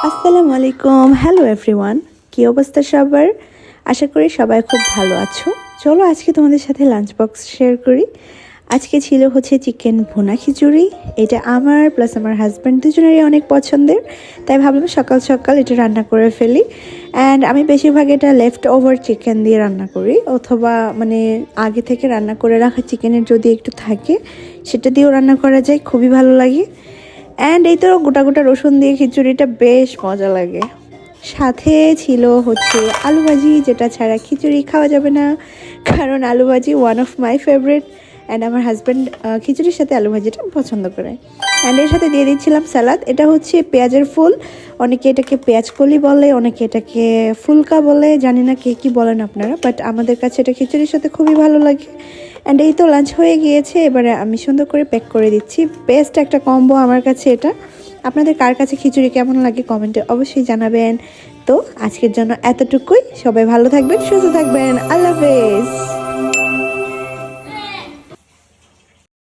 আসসালামু আলাইকুম, hello everyone. কী অবস্থা সবার? আশা করি সবাই খুব ভালো আছো। চলো আজকে তোমাদের সাথে লাঞ্চ বক্স শেয়ার করি। আজকে ছিল হচ্ছে চিকেন ভুনা খিচুড়ি। এটা আমার প্লাস আমার হাজব্যান্ড দুজনেরই অনেক পছন্দের, তাই ভাবলাম সকাল সকাল এটা রান্না করে ফেলি। অ্যান্ড আমি বেশিরভাগ এটা লেফট ওভার চিকেন দিয়ে রান্না করি, অথবা মানে আগে থেকে রান্না করে রাখা চিকেনের যদি একটু থাকে সেটা দিয়েও রান্না করা যায়, খুবই ভালো লাগে। অ্যান্ড এই তো গোটা গোটা রসুন দিয়ে খিচুড়িটা বেশ মজা লাগে। সাথে ছিল হচ্ছে আলু ভাজি, যেটা ছাড়া খিচুড়ি খাওয়া যাবে না, কারণ আলু ভাজি one of my favourite. And আমার হাজব্যান্ড খিচুড়ির সাথে আলু ভাজিটা পছন্দ করে। অ্যান্ড এর সাথে দিয়ে দিচ্ছিলাম স্যালাড। এটা হচ্ছে পেঁয়াজের ফুল, অনেকে এটাকে পেঁয়াজকলি বলে, অনেকে এটাকে ফুলকা বলে, জানি না কে কী বলেন আপনারা, বাট আমাদের কাছে এটা খিচুড়ির সাথে খুবই ভালো লাগে। অ্যান্ড এই তো লাঞ্চ হয়ে গিয়েছে, এবারে আমি সুন্দর করে প্যাক করে দিচ্ছি। বেস্ট একটা কম্বো আমার কাছে এটা। আপনাদের কার কাছে খিচুড়ি কেমন লাগে কমেন্টে অবশ্যই জানাবেন। তো আজকের জন্য এতটুকুই। সবাই ভালো থাকবেন, সুস্থ থাকবেন। আল্লাহ হাফেজ।